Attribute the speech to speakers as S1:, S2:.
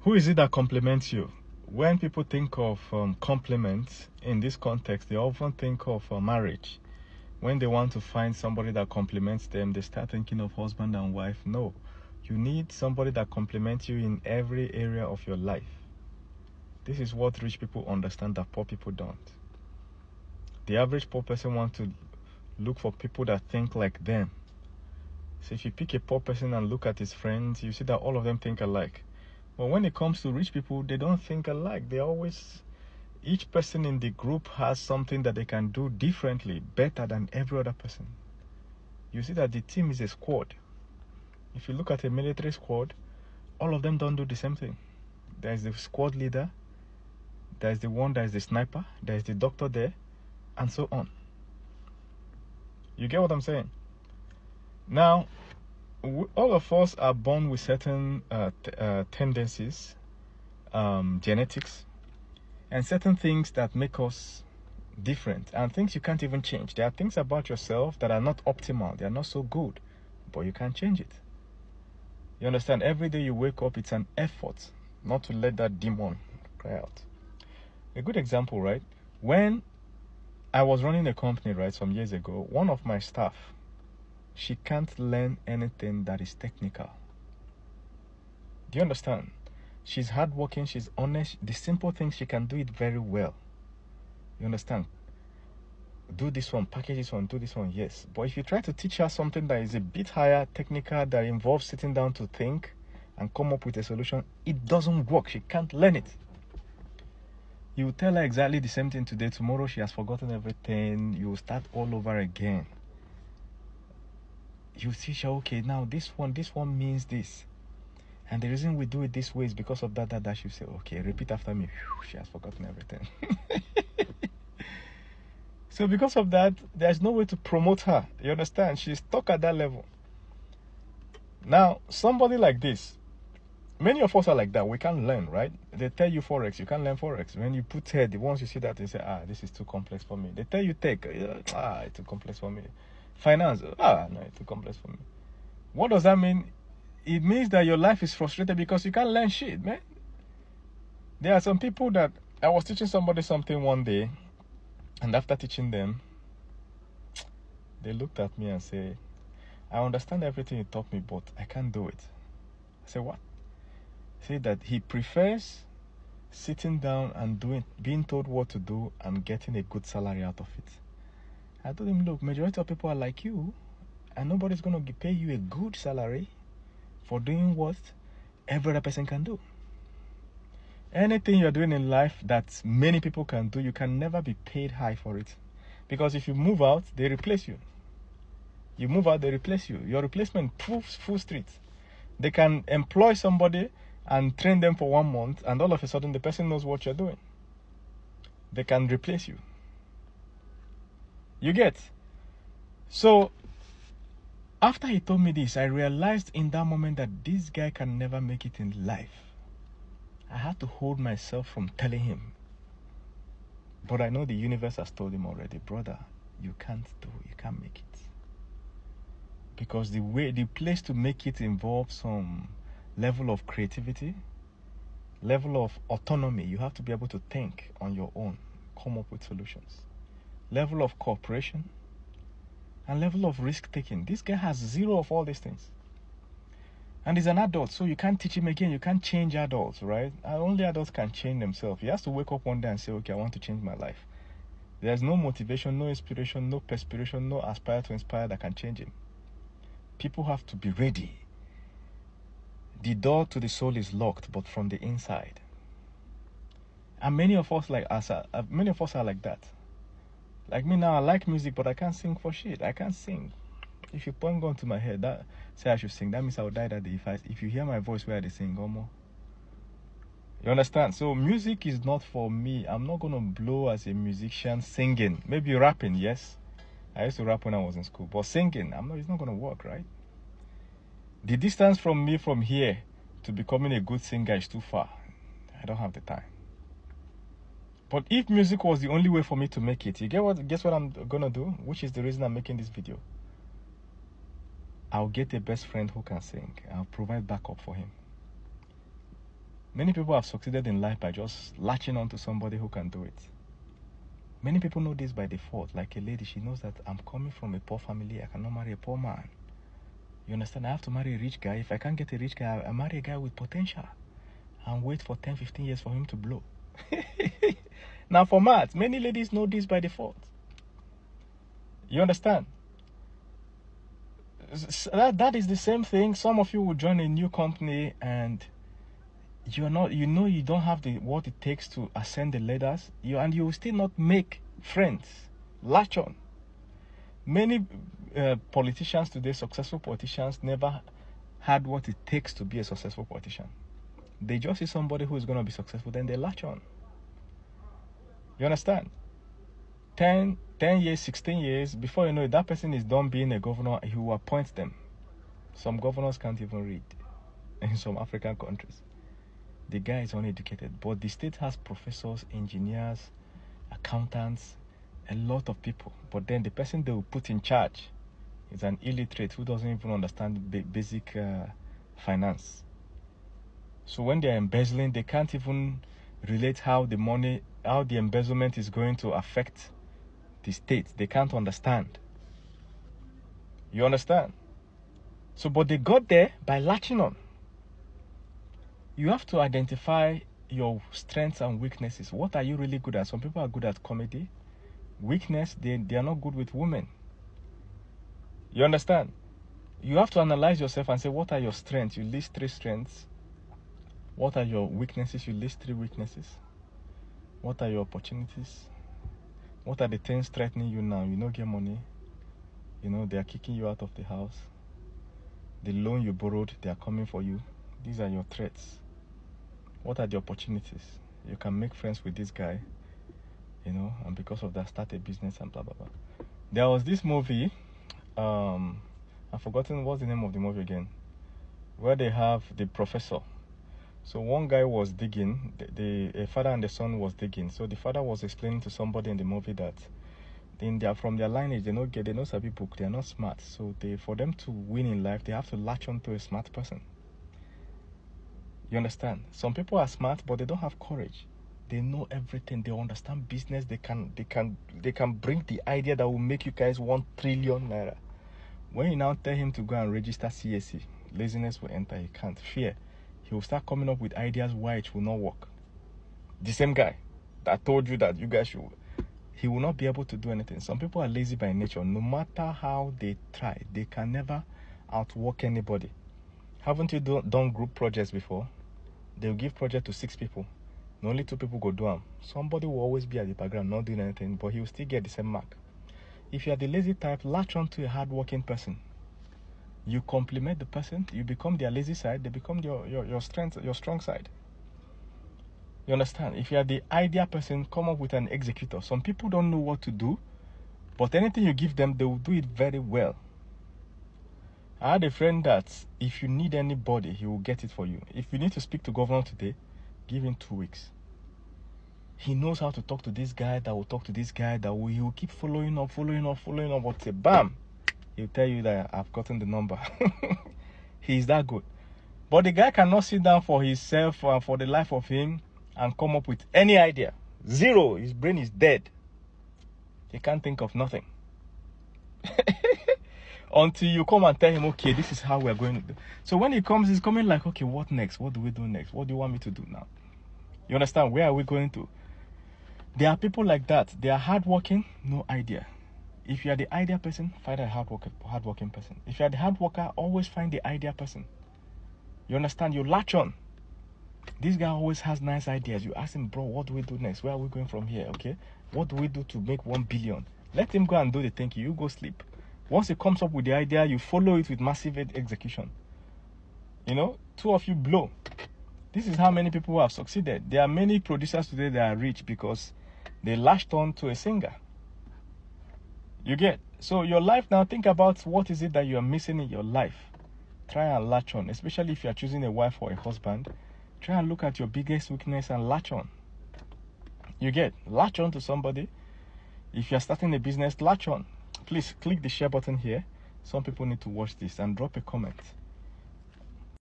S1: Who is it that compliments you? When people think of compliments in this context, they often think of marriage. When they want to find somebody that compliments them, they start thinking of husband and wife. No, you need somebody that compliments you in every area of your life. This is what rich people understand that poor people don't. The average poor person wants to look for people that think like them. So if you pick a poor person and look at his friends, you see that all of them think alike. But when it comes to rich people, they don't think alike. Each person in the group has something that they can do differently, better than every other person. You see that the team is a squad. If you look at a military squad, all of them don't do the same thing. There's the squad leader, there's the one that is the sniper, there's the doctor there, and so on. You get what I'm saying? Now, all of us are born with certain tendencies, genetics, and certain things that make us different, and things you can't even change. There are things about yourself that are not optimal, they are not so good, but you can't change it. You understand? Every day you wake up, it's an effort not to let that demon cry out. A good example, right? When I was running a company, right, some years ago, one of my staff, she can't learn anything that is technical. Do you understand? She's hardworking, she's honest. The simple things, she can do it very well. You understand? Do this one, package this one, do this one, yes. But if you try to teach her something that is a bit higher, technical, that involves sitting down to think and come up with a solution, it doesn't work. She can't learn it. You tell her exactly the same thing today. Tomorrow she has forgotten everything. You will start all over again. You teach her, okay, now this one means this. And the reason we do it this way is because of that. She say, okay, repeat after me. Whew, she has forgotten everything. So because of that, there's no way to promote her. You understand? She's stuck at that level. Now, somebody like this, many of us are like that. We can't learn, right? They tell you Forex, you can't learn Forex. When you put head, once you see that, they say, this is too complex for me. They tell you tech, it's too complex for me. Finance, no, it's too complex for me. What does that mean? It means that your life is frustrated because you can't learn shit, man. There are some people that I was teaching somebody something one day, and after teaching them, they looked at me and said, I understand everything you taught me, but I can't do it. I said, what? He said that he prefers sitting down and being told what to do and getting a good salary out of it. I told him, look, majority of people are like you, and nobody's going to pay you a good salary for doing what every other person can do. Anything you're doing in life that many people can do, you can never be paid high for it. Because if you move out, they replace you. You move out, they replace you. Your replacement full street. They can employ somebody and train them for 1 month, and all of a sudden the person knows what you're doing. They can replace you. You get? So, after he told me this, I realized in that moment that this guy can never make it in life. I had to hold myself from telling him. But I know the universe has told him already, brother, you can't make it. Because the place to make it involves some level of creativity, level of autonomy. You have to be able to think on your own, come up with solutions. Level of cooperation, and level of risk-taking. This guy has zero of all these things. And he's an adult, so you can't teach him again. You can't change adults, right? Only adults can change themselves. He has to wake up one day and say, okay, I want to change my life. There's no motivation, no inspiration, no perspiration, no aspire to inspire that can change him. People have to be ready. The door to the soul is locked, but from the inside. And many of us are like that. Like me now, I like music, but I can't sing for shit. I can't sing. If you point gun to my head, that say I should sing, that means I will die that day. If you hear my voice where I sing, Omo. You understand? So music is not for me. I'm not gonna blow as a musician singing. Maybe rapping, yes. I used to rap when I was in school, but singing, it's not gonna work, right? The distance from me from here to becoming a good singer is too far. I don't have the time. But if music was the only way for me to make it, guess what I'm gonna do? Which is the reason I'm making this video. I'll get a best friend who can sing. I'll provide backup for him. Many people have succeeded in life by just latching on to somebody who can do it. Many people know this by default. Like a lady, she knows that I'm coming from a poor family. I cannot marry a poor man. You understand? I have to marry a rich guy. If I can't get a rich guy, I marry a guy with potential and wait for 10, 15 years for him to blow. Now, for maths, many ladies know this by default. You understand? That is the same thing. Some of you will join a new company and you don't have what it takes to ascend the ladders. You will still not make friends. Latch on. Many politicians today, successful politicians, never had what it takes to be a successful politician. They just see somebody who is going to be successful, then they latch on. You understand? 10 years, 16 years, before you know it, that person is done being a governor, he will appoint them. Some governors can't even read in some African countries. The guy is uneducated, but the state has professors, engineers, accountants, a lot of people. But then the person they will put in charge is an illiterate who doesn't even understand basic finance. So when they're embezzling, they can't even relate how the embezzlement is going to affect the state. They can't understand. You understand? So, but they got there by latching on. You have to identify your strengths and weaknesses. What are you really good at? Some people are good at comedy. Weakness, they are not good with women. You understand? You have to analyze yourself and say, what are your strengths? You list 3 strengths. What are your weaknesses? You list 3 weaknesses. What are your opportunities? What are the things threatening you now? You don't get money. You know, they are kicking you out of the house. The loan you borrowed, they are coming for you. These are your threats. What are the opportunities? You can make friends with this guy, you know, and because of that, start a business and blah, blah, blah. There was this movie, I've forgotten what's the name of the movie again, where they have the professor. So one guy was digging, the father and the son was digging. So the father was explaining to somebody in the movie that from their lineage, they know sabi book, they are not smart. So for them to win in life, they have to latch on to a smart person. You understand? Some people are smart, but they don't have courage. They know everything. They understand business. They can bring the idea that will make you guys 1 trillion naira. When you now tell him to go and register CAC, laziness will enter. He can't. Fear. He will start coming up with ideas why it will not work. The same guy that told you that you guys should, he will not be able to do anything. Some people are lazy by nature. No matter how they try, they can never outwork anybody. Haven't you done group projects before? They'll give project to 6 people. And only 2 people go do them. Somebody will always be at the background, not doing anything, but he will still get the same mark. If you are the lazy type, latch on to a hardworking person. You complement the person, you become their lazy side, they become your strength, your strong side. You understand? If you are the idea person, come up with an executor. Some people don't know what to do, but anything you give them, they will do it very well. I had a friend that if you need anybody, he will get it for you. If you need to speak to governor today, give him 2 weeks. He knows how to talk to this guy, that will talk to this guy, he will keep following up, but say, bam, he'll tell you that I've gotten the number. He's that good. But the guy cannot sit down for himself and for the life of him and come up with any idea. Zero. His brain is dead. He can't think of nothing. Until you come and tell him, okay, this is how we're going to do. So when he comes, he's coming like, okay, what next? What do we do next? What do you want me to do now? You understand? Where are we going to? There are people like that. They are hardworking, no idea. If you are the idea person, find a hardworking person. If you are the hard worker, always find the idea person. You understand? You latch on. This guy always has nice ideas. You ask him, bro, what do we do next? Where are we going from here? Okay? What do we do to make 1 billion? Let him go and do the thinking. You go sleep. Once he comes up with the idea, you follow it with massive execution. You know, 2 of you blow. This is how many people have succeeded. There are many producers today that are rich because they latched on to a singer. You get? So your life now, think about what is it that you are missing in your life. Try and latch on, especially if you are choosing a wife or a husband. Try and look at your biggest weakness and latch on. You get? Latch on to somebody. If you are starting a business, latch on. Please click the share button here. Some people need to watch this and drop a comment.